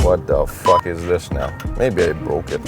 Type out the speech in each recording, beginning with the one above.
what the fuck is this now? Maybe I broke it.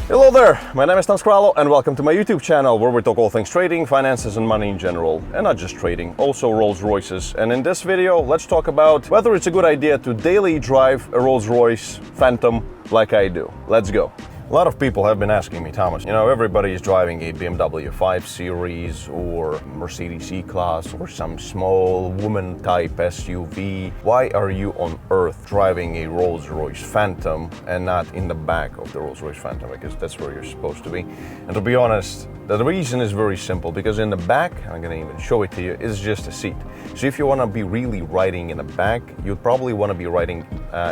Hello there, my name is Tom and welcome to my YouTube channel where we talk all things trading, finances and money in general. And not just trading, also Rolls Royces. And in this video, let's talk about whether it's a good idea to daily drive a Rolls Royce Phantom like I do. Let's go. A lot of people have been asking me, Thomas, you know, everybody is driving a BMW 5 Series or Mercedes E-Class or some small woman type SUV. Why are you on earth driving a Rolls Royce Phantom and not in the back of the Rolls Royce Phantom? Because that's where you're supposed to be. And to be honest, the reason is very simple, because in the back, I'm gonna even show it to you, is just a seat. So if you wanna be really riding in the back, you'd probably wanna be riding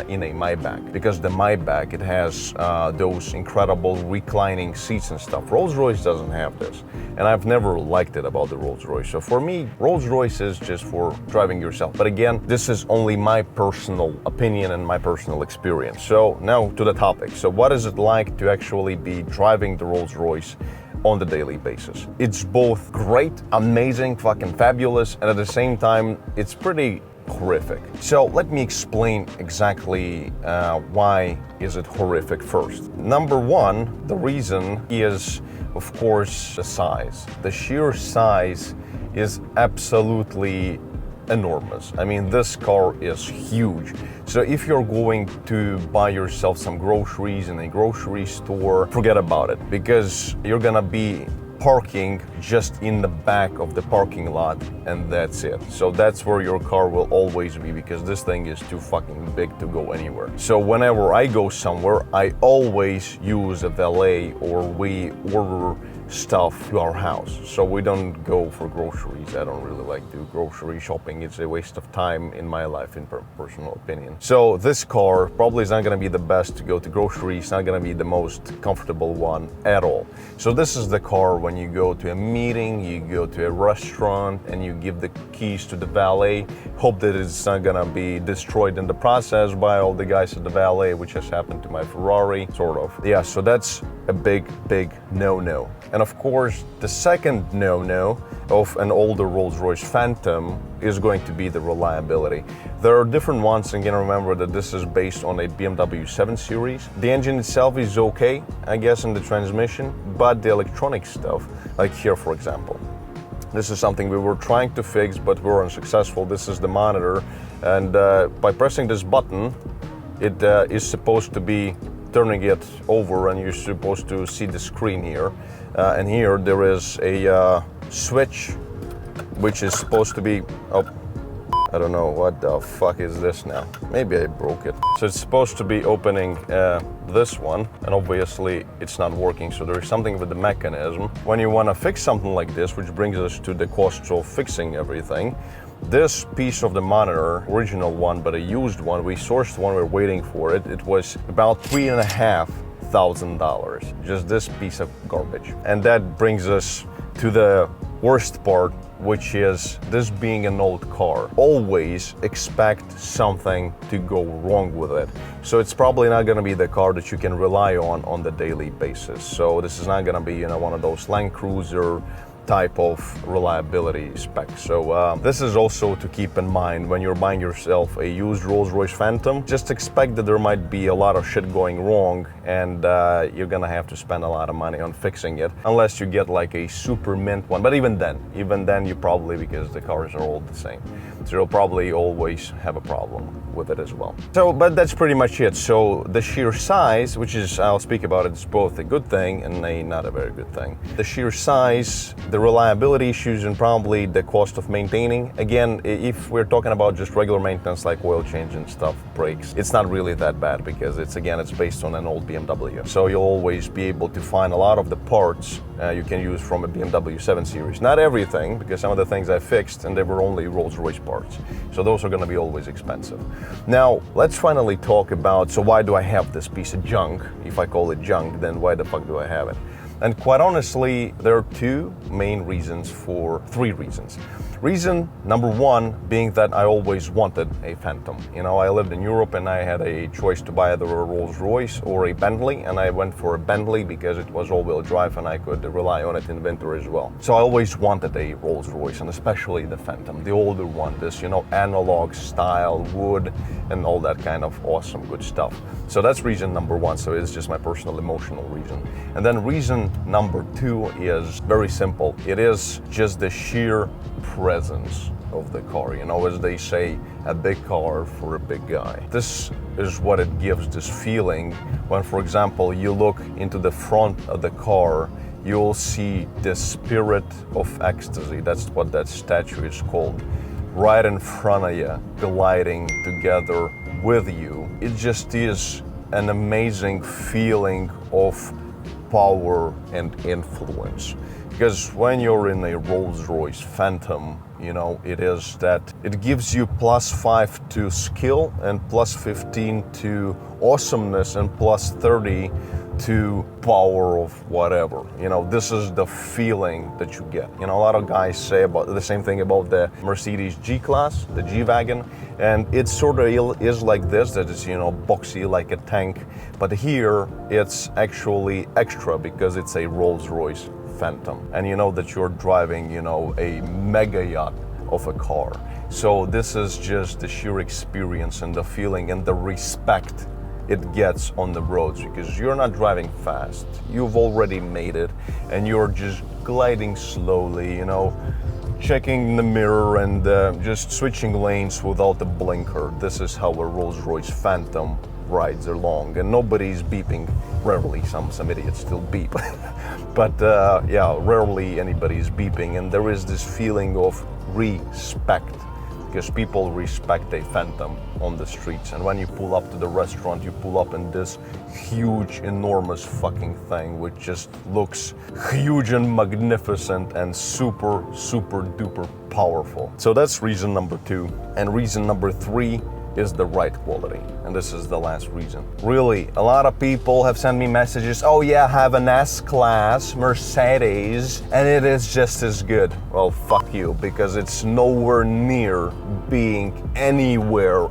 in a Maybach, because the Maybach, it has those incredible reclining seats and stuff. Rolls-Royce doesn't have this, and I've never liked it about the Rolls-Royce. So for me, Rolls-Royce is just for driving yourself. But again, this is only my personal opinion and my personal experience. So now to the topic. So what is it like to actually be driving the Rolls-Royce on the daily basis? It's both great, amazing, fucking fabulous, and at the same time, it's pretty horrific. So let me explain exactly why is it horrific first. Number one, the reason is, of course, the size. The sheer size is absolutely enormous. I mean, this car is huge. So if you're going to buy yourself some groceries in a grocery store, forget about it, because you're gonna be parking just in the back of the parking lot, and that's it. So that's where your car will always be, because this thing is too fucking big to go anywhere. So whenever I go somewhere, I always use a valet, or we order stuff to our house. So we don't go for groceries. I don't really like to do grocery shopping. It's a waste of time in my life, in personal opinion. So this car probably is not gonna be the best to go to groceries. It's not gonna be the most comfortable one at all. So this is the car when you go to a meeting, you go to a restaurant, and you give the keys to the valet, hope that it's not gonna be destroyed in the process by all the guys at the valet, which has happened to my Ferrari, sort of. Yeah, so that's a big no-no. And of course, the second no-no of an older Rolls Royce Phantom is going to be the reliability. There are different ones, and again, remember that this is based on a BMW 7 Series. The engine itself is okay, I guess, in the transmission, but the electronic stuff, like here, for example, this is something we were trying to fix, but we were unsuccessful. This is the monitor, and by pressing this button, it is supposed to be turning it over, and you're supposed to see the screen here. And here there is a switch, which is supposed to be, oh, I don't know, what the fuck is this now? Maybe I broke it. So it's supposed to be opening this one, and obviously it's not working. So there is something with the mechanism. When you want to fix something like this, which brings us to the cost of fixing everything, this piece of the monitor, original one, but a used one, we sourced one, we're waiting for it. It was about $3,500, just this piece of garbage. And that brings us to the worst part, which is this being an old car. Always expect something to go wrong with it. So it's probably not gonna be the car that you can rely on the daily basis. So this is not gonna be, you know, one of those Land Cruiser type of reliability specs. So this is also to keep in mind when you're buying yourself a used Rolls Royce Phantom. Just expect that there might be a lot of shit going wrong, and you're gonna have to spend a lot of money on fixing it, unless you get like a super mint one. But even then you probably, because the cars are all the same, so you'll probably always have a problem with it as well. So, but that's pretty much it. So the sheer size, which is, I'll speak about it, is both a good thing and a not a very good thing. The sheer size, the reliability issues, and probably the cost of maintaining. Again, if we're talking about just regular maintenance like oil change and stuff, brakes, it's not really that bad, because it's based on an old BMW. So you'll always be able to find a lot of the parts you can use from a BMW 7 Series. Not everything, because some of the things I fixed and they were only Rolls Royce parts. So those are gonna be always expensive. Now, let's finally talk about, so why do I have this piece of junk? If I call it junk, then why the fuck do I have it? And quite honestly, there are three reasons. Reason number one being that I always wanted a Phantom. You know, I lived in Europe and I had a choice to buy either a Rolls Royce or a Bentley, and I went for a Bentley because it was all-wheel drive and I could rely on it in winter as well. So I always wanted a Rolls Royce, and especially the Phantom, the older one, this, you know, analog style, wood, and all that kind of awesome good stuff. So that's reason number one. So it's just my personal emotional reason. And then reason number two is very simple. It is just the sheer presence of the car. You know, as they say, a big car for a big guy. This is what it gives, this feeling when, for example, you look into the front of the car, you'll see the spirit of ecstasy. That's what that statue is called. Right in front of you, gliding together with you. It just is an amazing feeling of power and influence. Because when you're in a Rolls Royce Phantom, you know, it is that it gives you +5 to skill and +15 to awesomeness and +30 to power of whatever. You know, this is the feeling that you get. You know, a lot of guys say about the same thing about the Mercedes G-Class, the G-Wagon, and it sort of is like this, that it's, you know, boxy like a tank. But here it's actually extra because it's a Rolls Royce Phantom. And you know that you're driving, you know, a mega yacht of a car. So this is just the sheer experience and the feeling and the respect it gets on the roads, because you're not driving fast. You've already made it and you're just gliding slowly, you know, checking the mirror and just switching lanes without the blinker. This is how a Rolls Royce Phantom rides along, and nobody's beeping. Rarely, some idiots still beep. But yeah, rarely anybody's beeping, and there is this feeling of respect, because people respect a Phantom on the streets. And when you pull up to the restaurant, you pull up in this huge, enormous fucking thing, which just looks huge and magnificent and super, super duper powerful. So that's reason number two. And reason number three is the ride quality. And this is the last reason. Really, a lot of people have sent me messages, oh yeah, I have an S-Class Mercedes and it is just as good. Well, fuck you, because it's nowhere near being anywhere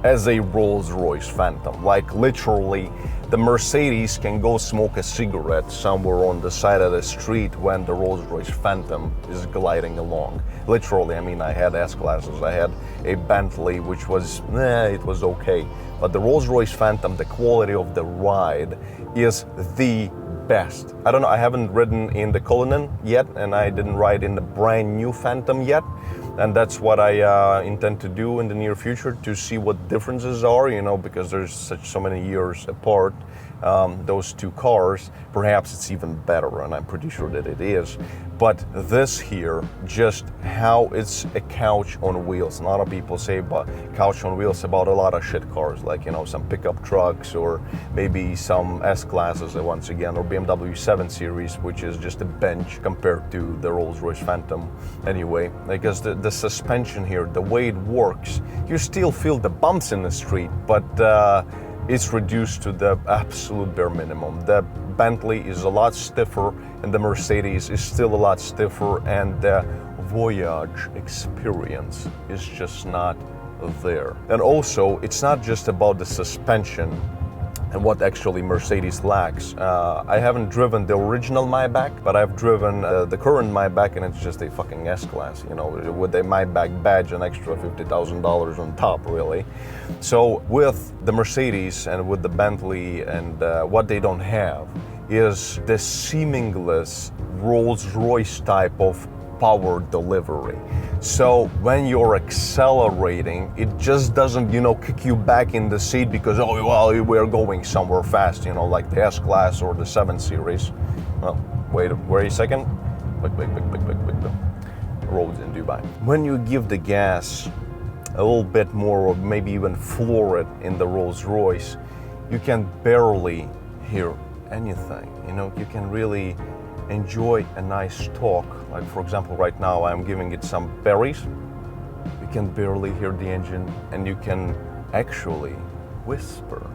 as a Rolls Royce Phantom. Like literally, the Mercedes can go smoke a cigarette somewhere on the side of the street when the Rolls Royce Phantom is gliding along. Literally, I mean, I had S-Classes, I had a Bentley, which was, it was okay. But the Rolls Royce Phantom, the quality of the ride is the best. I don't know, I haven't ridden in the Cullinan yet, and I didn't ride in the brand new Phantom yet. And that's what I intend to do in the near future, to see what differences are, you know, because there's so many years apart, those two cars. Perhaps it's even better, and I'm pretty sure that it is. But this here, just how it's a couch on wheels. A lot of people say about couch on wheels about a lot of shit cars, like, you know, some pickup trucks or maybe some S-Classes once again, or BMW 7 Series, which is just a bench compared to the Rolls Royce Phantom anyway. Because the suspension here, the way it works, you still feel the bumps in the street, but it's reduced to the absolute bare minimum. The Bentley is a lot stiffer and the Mercedes is still a lot stiffer, and the Voyage experience is just not there. And also, it's not just about the suspension and what actually Mercedes lacks. I haven't driven the original Maybach, but I've driven the current Maybach, and it's just a fucking S-Class, you know, with a Maybach badge, an extra $50,000 on top, really. So with the Mercedes and with the Bentley, and what they don't have is the seamless Rolls-Royce type of power delivery. So when you're accelerating, it just doesn't, you know, kick you back in the seat because, oh, well, we're going somewhere fast, you know, like the S-Class or the 7 Series. Well, wait a second. Wait. Roads in Dubai. When you give the gas a little bit more, or maybe even floor it in the Rolls Royce, you can barely hear anything. You know, you can really enjoy a nice talk. Like, for example, right now I'm giving it some berries. You can barely hear the engine, and you can actually whisper.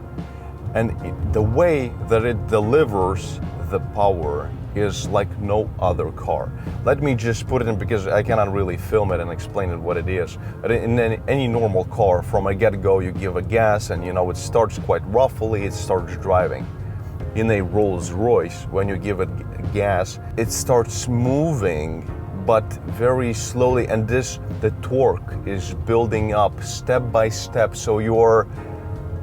And the way that it delivers the power is like no other car. Let me just put it in, because I cannot really film it and explain it what it is. But in any normal car, from a get-go, you give a gas and it starts quite roughly, it starts driving. In a Rolls Royce, when you give it gas, it starts moving, but very slowly, and the torque is building up step by step, so you're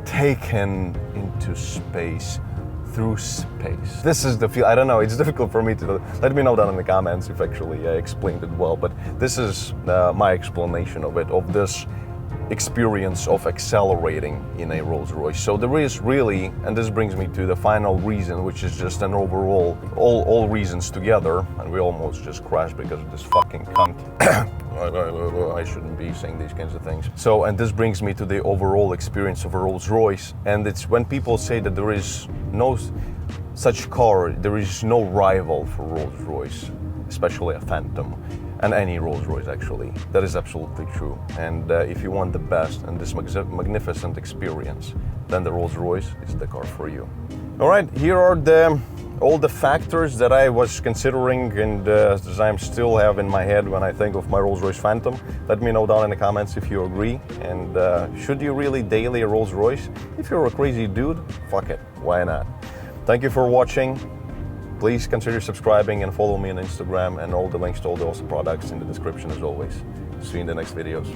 taken into space, through space. This is the feel. I don't know, it's difficult for me to, let me know down in the comments if actually I explained it well, but this is my explanation of it, of this experience of accelerating in a Rolls Royce. So there is really, and this brings me to the final reason, which is just an overall, all reasons together, and we almost just crashed because of this fucking cunt. I shouldn't be saying these kinds of things. So, and this brings me to the overall experience of a Rolls Royce, and it's when people say that there is no such car, there is no rival for Rolls Royce, especially a Phantom. And any Rolls Royce, actually. That is absolutely true. And if you want the best and this magnificent experience, then the Rolls Royce is the car for you. All right, here are all the factors that I was considering and as I still have in my head when I think of my Rolls Royce Phantom. Let me know down in the comments if you agree. And should you really daily a Rolls Royce? If you're a crazy dude, fuck it, why not? Thank you for watching. Please consider subscribing and follow me on Instagram, and all the links to all the awesome products in the description as always. See you in the next videos.